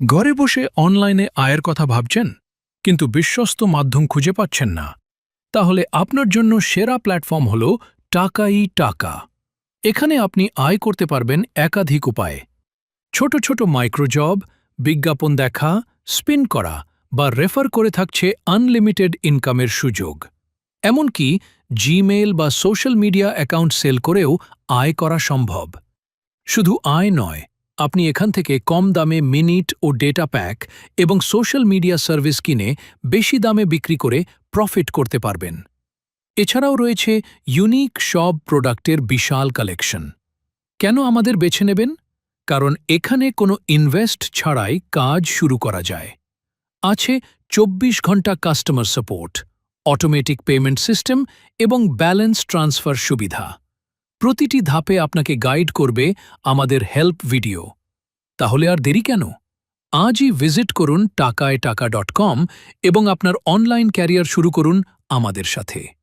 ঘরে বসে অনলাইনে আয়ের কথা ভাবছেন কিন্তু বিশ্বস্ত মাধ্যম খুঁজে পাচ্ছেন না? তাহলে আপনার জন্য সেরা প্ল্যাটফর্ম হল টাকাই টাকা। এখানে আপনি আয় করতে পারবেন একাধিক উপায়ে। ছোট ছোট মাইক্রোজব, বিজ্ঞাপন দেখা, স্পিন করা বা রেফার করে থাকছে আনলিমিটেড ইনকামের সুযোগ। এমনকি জিমেইল বা সোশ্যাল মিডিয়া অ্যাকাউন্ট সেল করেও আয় করা সম্ভব। শুধু আয় নয়, আপনি এখান থেকে কম দামে মিনিট ও ডেটা প্যাক এবং সোশ্যাল মিডিয়া সার্ভিস কিনে বেশি দামে বিক্রি করে প্রফিট করতে পারবেন। এছাড়াও রয়েছে ইউনিক সব প্রোডাক্টের বিশাল কালেকশন। কেন আমাদের বেছে নেবেন? কারণ এখানে কোনো ইনভেস্ট ছাড়াই কাজ শুরু করা যায়। আছে ২৪ ঘন্টা customer support, automatic payment system এবং ব্যালেন্স ট্রান্সফার সুবিধা। প্রতিটি ধাপে আপনাকে গাইড করবে আমাদের হেল্প ভিডিও। তাহলে আর দেরি কেন? আজই ভিজিট করুন টাকায়টাকা.com এবং আপনার অনলাইন ক্যারিয়ার শুরু করুন আমাদের সাথে।